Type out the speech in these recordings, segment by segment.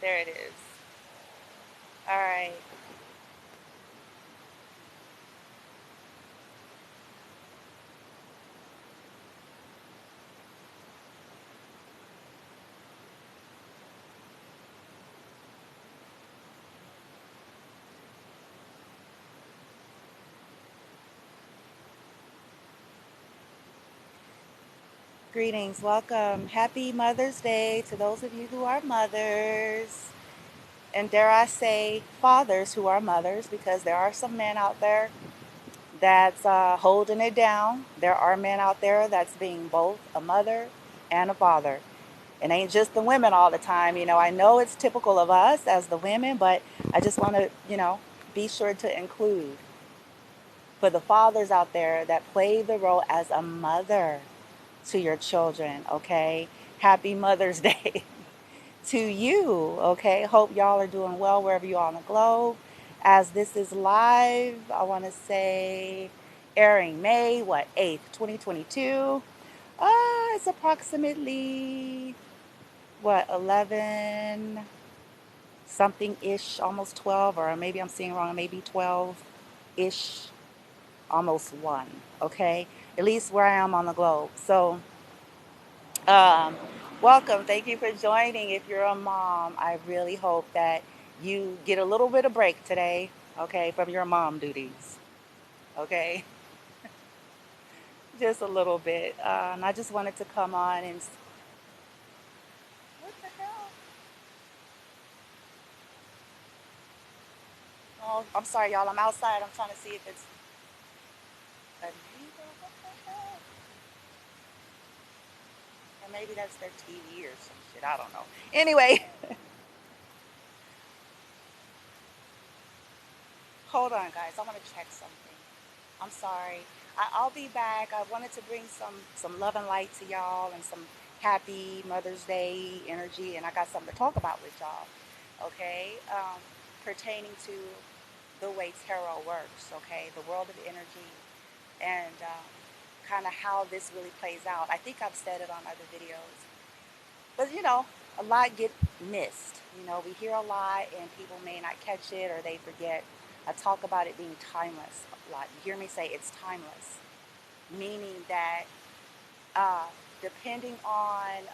There it is. All right. Greetings. Welcome. Happy Mother's Day to those of you who are mothers. And dare I say, fathers who are mothers, because there are some men out there that's holding it down. There are men out there that's being both a mother and a father. It ain't just the women all the time. I know it's typical of us as the women, but I just want to, be sure to include for the fathers out there that play the role as a mother to your children, okay? Happy Mother's Day to you, okay? Hope y'all are doing well wherever you are on the globe. As this is live, I want to say airing May, 8th, 2022. It's approximately, 11 something ish, almost 12, or maybe I'm seeing wrong, maybe 12 ish, almost 1, okay? At least where I am on the globe. So, Um, welcome. Thank you for joining. If you're a mom, I really hope that you get a little bit of break today, okay, from your mom duties, okay? Just a little bit. And I just wanted to come on and. What the hell? Oh, I'm sorry, y'all. I'm outside. I'm trying to see if it's a neighbor. What the hell? Or maybe that's their TV or some shit. I don't know. Anyway, hold on, guys. I want to check something. I'm sorry. I'll be back. I wanted to bring some love and light to y'all and some happy Mother's Day energy, and I got something to talk about with y'all. Okay, pertaining to the way tarot works. Okay, the world of energy and kind of how this really plays out. I think I've said it on other videos, but a lot get missed. We hear a lot, and people may not catch it or they forget. I talk about it being timeless a lot. You hear me say it's timeless, meaning that uh, depending on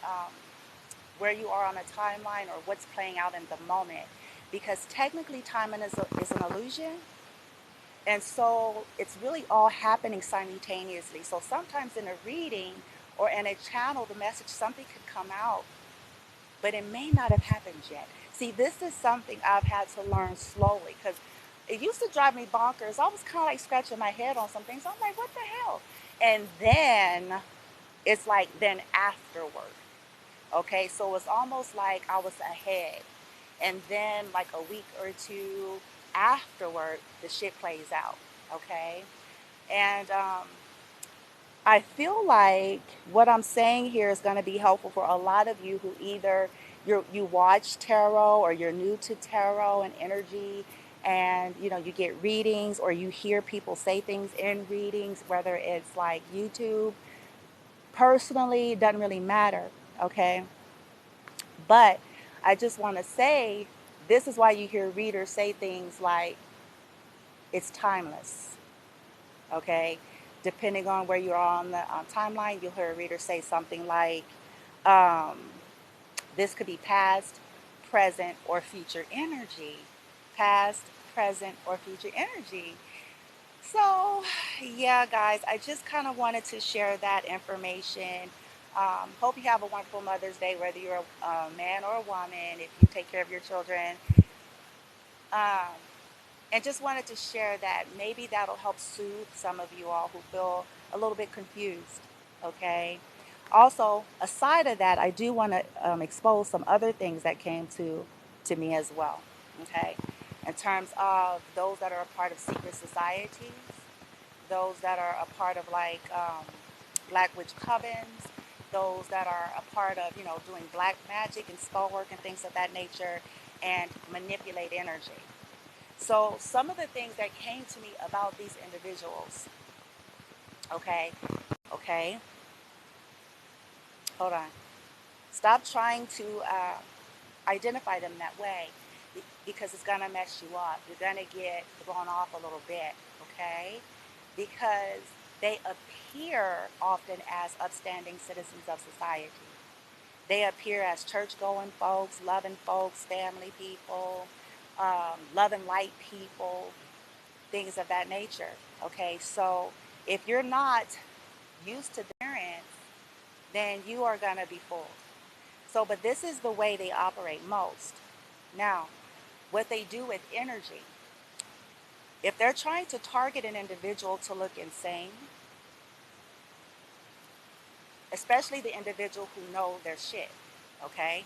where you are on a timeline or what's playing out in the moment, because technically time is an illusion, and so it's really all happening simultaneously. So sometimes in a reading or in a channel, the message, something could come out, but it may not have happened yet. See, this is something I've had to learn slowly because it used to drive me bonkers. I was kind of like scratching my head on some things. I'm like, what the hell? And then it's like, then afterward. Okay, so it's almost like I was ahead. And then, like a week or two afterward, the shit plays out. Okay, and I feel like what I'm saying here is going to be helpful for a lot of you who either you watch tarot or you're new to tarot and energy, and you get readings or you hear people say things in readings, whether it's like YouTube. Personally, it doesn't really matter, okay? But I just want to say this is why you hear readers say things like it's timeless, okay? Depending on where you are on the timeline, you'll hear a reader say something like, um, this could be past, present, or future energy. Past, present, or future energy. So, yeah, guys, I just kind of wanted to share that information. Hope you have a wonderful Mother's Day, whether you're a man or a woman, if you take care of your children. Um, and just wanted to share that maybe that'll help soothe some of you all who feel a little bit confused. Okay. Also, aside of that, I do want to expose some other things that came to me as well. Okay, in terms of those that are a part of secret societies, those that are a part of like black witch covens, those that are a part of doing black magic and spell work and things of that nature, and manipulate energy. So some of the things that came to me about these individuals, okay, okay, hold on. Stop trying to identify them that way because it's going to mess you up. You're going to get thrown off a little bit, okay? Because they appear often as upstanding citizens of society. They appear as church-going folks, family people, love and light people, things of that nature, okay? So if you're not used to appearance, then you are going to be fooled. So, but this is the way they operate most. Now, what they do with energy, if they're trying to target an individual to look insane, especially the individual who know their shit, okay?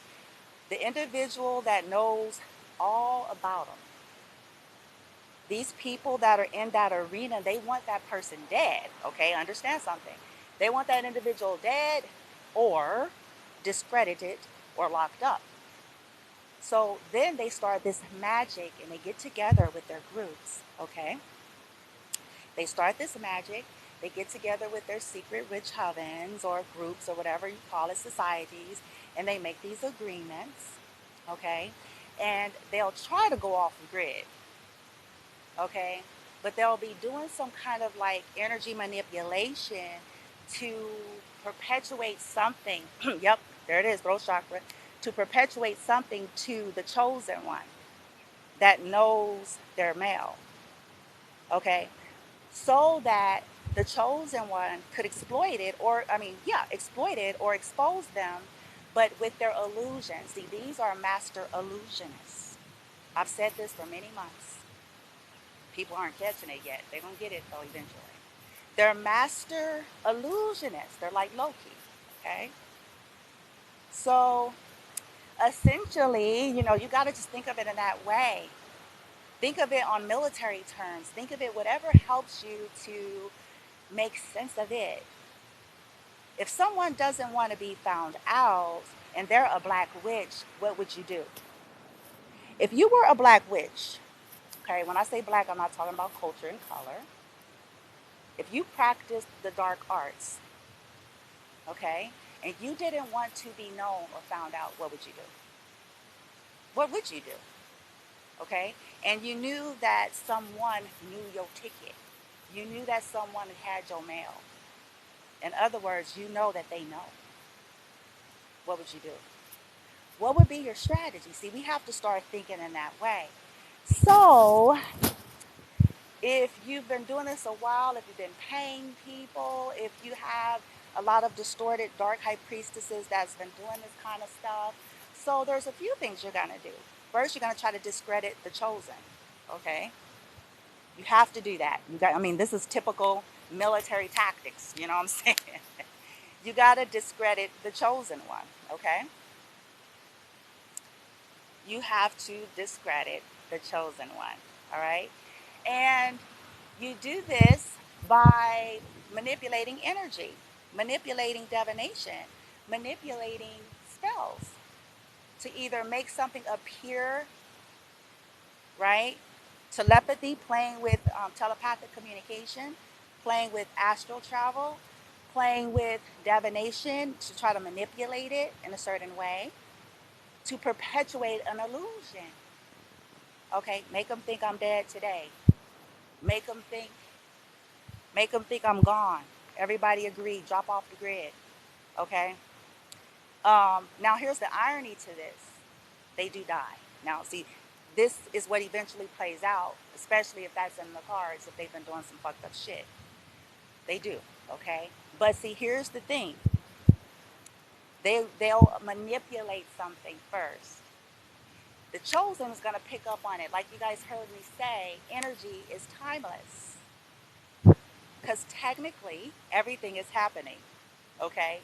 The individual that knows all about them. These people that are in that arena, they want that person dead, okay? Understand something. They want that individual dead or discredited or locked up. So then they start this magic and they get together with their groups, okay? They start this magic, they get together with their secret witch covens or groups or whatever you call it, societies, and they make these agreements, okay? And they'll try to go off the grid, okay? But they'll be doing some kind of like energy manipulation to perpetuate something. Yep, there it is, throat chakra. To perpetuate something to the chosen one that knows they're male, okay? So that the chosen one could exploit it or, exploit it or expose them, but with their illusions. See, these are master illusionists. I've said this for many months. People aren't catching it yet. They're going to get it though eventually. They're master illusionists. They're like Loki, okay? So essentially, you got to just think of it in that way. Think of it on military terms. Think of it whatever helps you to make sense of it. If someone doesn't want to be found out and they're a black witch, what would you do? If you were a black witch, okay, when I say black, I'm not talking about culture and color. If you practiced the dark arts, okay, and you didn't want to be known or found out, what would you do? What would you do? Okay? And you knew that someone knew your ticket. You knew that someone had your mail. In other words, you know that they know. What would you do? What would be your strategy? See, we have to start thinking in that way. So, if you've been doing this a while, if you've been paying people, if you have a lot of distorted dark high priestesses that's been doing this kind of stuff, so there's a few things you're going to do. First, you're going to try to discredit the chosen, okay? You have to do that. This is typical military tactics, you know what I'm saying? You got to discredit the chosen one, okay? You have to discredit the chosen one, all right? And you do this by manipulating energy, manipulating divination, manipulating spells to either make something appear, right? Telepathy, playing with telepathic communication, playing with astral travel, playing with divination to try to manipulate it in a certain way, to perpetuate an illusion. Okay, make them think I'm dead today. Make them think I'm gone. Everybody agree, drop off the grid. Okay. Now here's the irony to this. They do die. Now see, this is what eventually plays out, especially if that's in the cards, if they've been doing some fucked up shit. They do, okay? But see, here's the thing. They'll manipulate something first. The chosen is going to pick up on it. Like you guys heard me say, energy is timeless. Because technically, everything is happening, okay?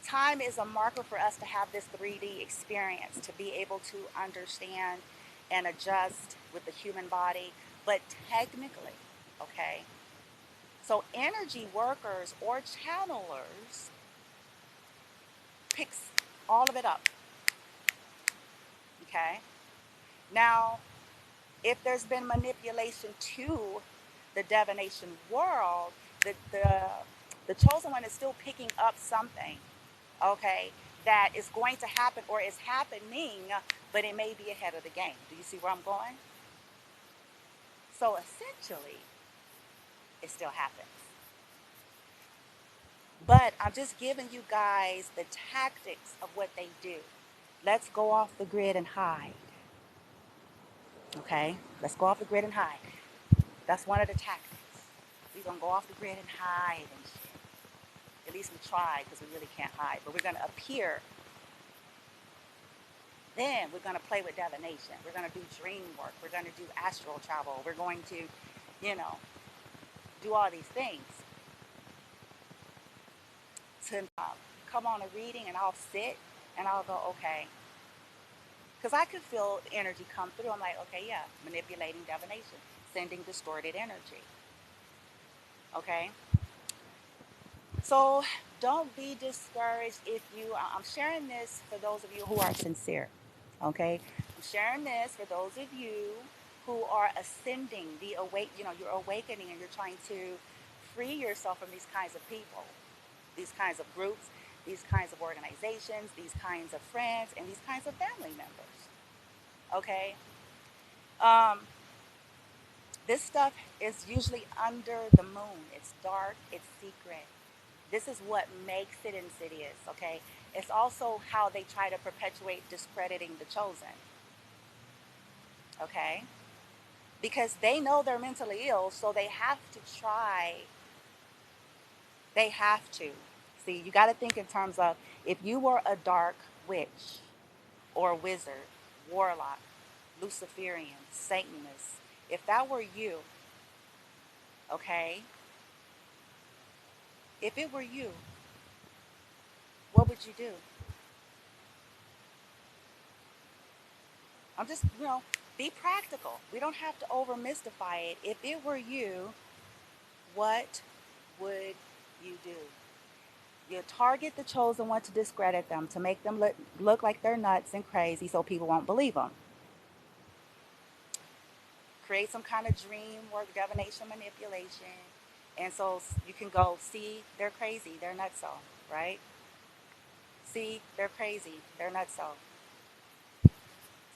Time is a marker for us to have this 3D experience, to be able to understand and adjust with the human body. But technically, okay? So energy workers or channelers picks all of it up, okay? Now, if there's been manipulation to the divination world, the chosen one is still picking up something, okay, that is going to happen or is happening, but it may be ahead of the game. Do you see where I'm going? So essentially, it still happens. But I'm just giving you guys the tactics of what they do. Let's go off the grid and hide. Okay? Let's go off the grid and hide. That's one of the tactics. We're going to go off the grid and hide and shit. At least we try, because we really can't hide. But we're going to appear. Then we're going to play with divination. We're going to do dream work. We're going to do astral travel. We're going to, do all these things. To come on a reading, and I'll sit and I'll go, okay. Because I could feel energy come through. I'm like, okay, yeah, manipulating divination, sending distorted energy. Okay? So don't be discouraged if I'm sharing this for those of you who are sincere. Okay? I'm sharing this for those of you who are ascending, you're awakening, and you're trying to free yourself from these kinds of people, these kinds of groups, these kinds of organizations, these kinds of friends, and these kinds of family members. Okay? This stuff is usually under the moon. It's dark, it's secret. This is what makes it insidious, okay? It's also how they try to perpetuate discrediting the chosen, okay? Because they know they're mentally ill, so they have to try. They have to. See, you got to think in terms of, if you were a dark witch or wizard, warlock, Luciferian, Satanist, if that were you, okay? If it were you, what would you do? I'm just, be practical. We don't have to over mystify it. If it were you, what would you do? You target the chosen one to discredit them, to make them look like they're nuts and crazy so people won't believe them. Create some kind of dream work, divination, manipulation. And so you can go, see, they're crazy, they're nutso, right? See, they're crazy, they're nutso.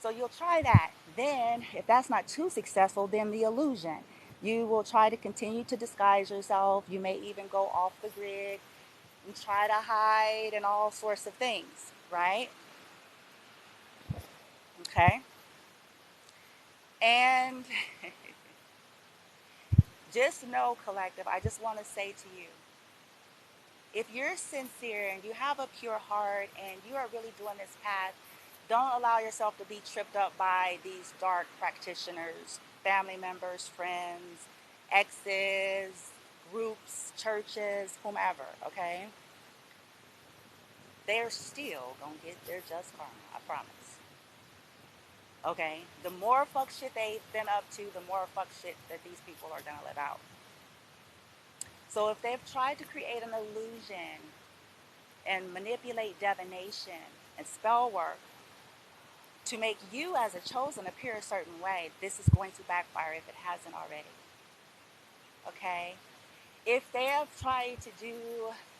So you'll try that. Then, if that's not too successful, then the illusion. You will try to continue to disguise yourself. You may even go off the grid and try to hide and all sorts of things, right? Okay? And just know, collective, I just want to say to you, if you're sincere and you have a pure heart and you are really doing this path, don't allow yourself to be tripped up by these dark practitioners, family members, friends, exes, groups, churches, whomever, okay? They're still gonna get their just karma, I promise. Okay? The more fuck shit they've been up to, the more fuck shit that these people are gonna live out. So if they've tried to create an illusion and manipulate divination and spell work to make you as a chosen appear a certain way, this is going to backfire if it hasn't already. Okay? If they have tried to do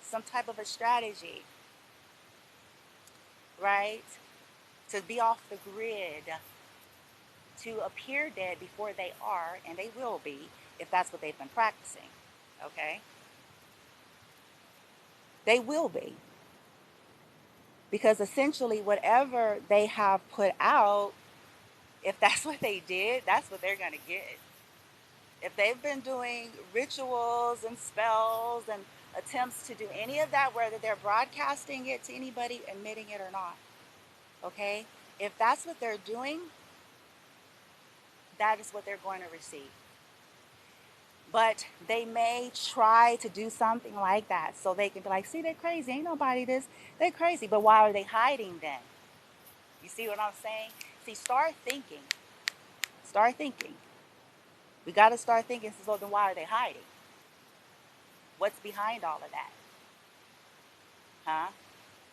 some type of a strategy, right, to be off the grid, to appear dead before they are, and they will be if that's what they've been practicing, okay? They will be. Because essentially whatever they have put out, if that's what they did, that's what they're going to get. If they've been doing rituals and spells and attempts to do any of that, whether they're broadcasting it to anybody, admitting it or not, okay? If that's what they're doing, that is what they're going to receive. But they may try to do something like that so they can be like, see, they're crazy. Ain't nobody this. They're crazy. But why are they hiding then? You see what I'm saying? See, start thinking. Start thinking. We got to start thinking, so then why are they hiding? What's behind all of that? Huh?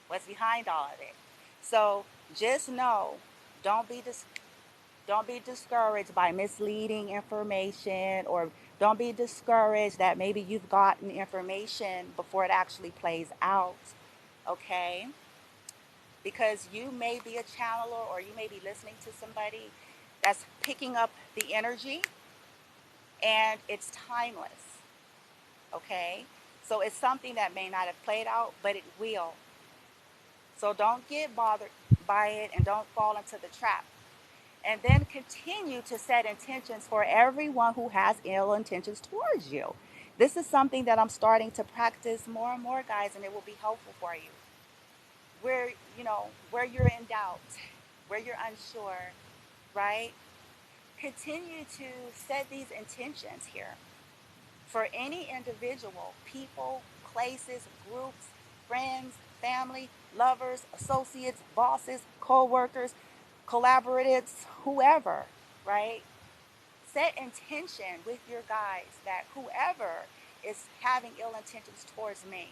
What's behind all of it? So just know, don't be discouraged by misleading information, or don't be discouraged that maybe you've gotten information before it actually plays out. Okay? because you may be a channeler or you may be listening to somebody that's picking up the energy, and it's timeless, okay? So it's something that may not have played out, but it will. So don't get bothered by it and don't fall into the trap. And then continue to set intentions for everyone who has ill intentions towards you. This is something that I'm starting to practice more and more, guys, and it will be helpful for you. Where, where you're in doubt, where you're unsure, right? Continue to set these intentions here for any individual, people, places, groups, friends, family, lovers, associates, bosses, co-workers, collaborators, whoever, right? Set intention with your guides that whoever is having ill intentions towards me,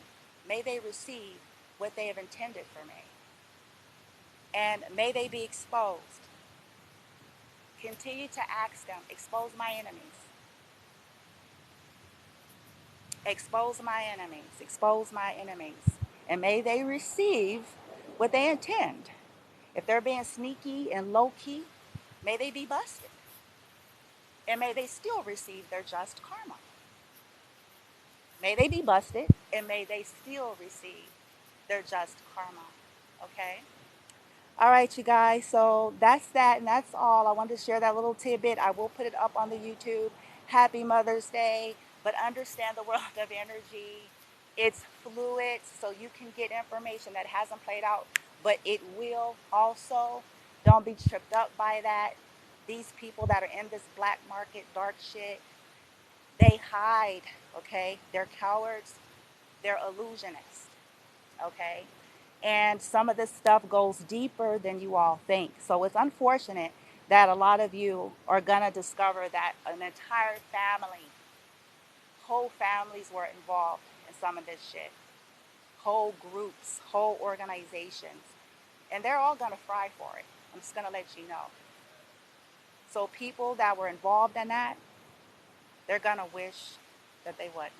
may they receive what they have intended for me. And may they be exposed. Continue to ask them, expose my enemies. Expose my enemies. Expose my enemies. And may they receive what they intend. If they're being sneaky and low-key, may they be busted. And may they still receive their just karma. May they be busted, and may they still receive their just karma. Okay? All right, you guys. So that's that, and that's all. I wanted to share that little tidbit. I will put it up on the YouTube. Happy Mother's Day. But understand the world of energy. It's fluid, so you can get information that hasn't played out, but it will also. Don't be tripped up by that. These people that are in this black market, dark shit, they hide, okay? They're cowards. They're illusionists, okay? And some of this stuff goes deeper than you all think. So it's unfortunate that a lot of you are going to discover that an entire family, whole families were involved in some of this shit. Whole groups, whole organizations. And they're all going to fry for it. I'm just going to let you know. So people that were involved in that, they're going to wish that they wouldn't.